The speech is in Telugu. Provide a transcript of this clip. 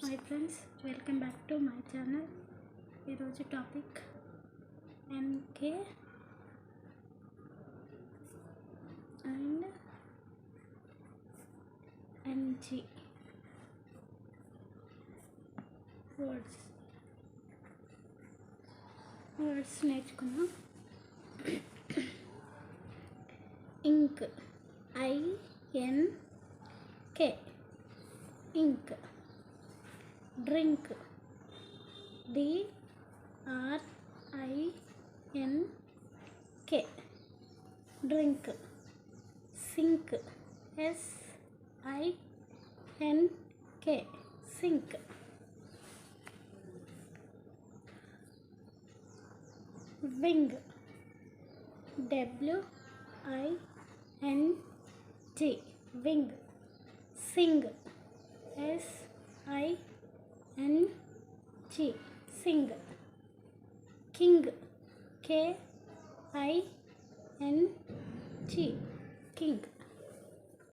Hi friends, welcome back to my channel. ఈరోజు topic NK and NG words నేర్చుకున్నాం. Ink, INK, ink. Drink, DRINK, drink. Sink, SINK, sink. Wing, WING, wing. Sing, SING, sing. King, KING, king.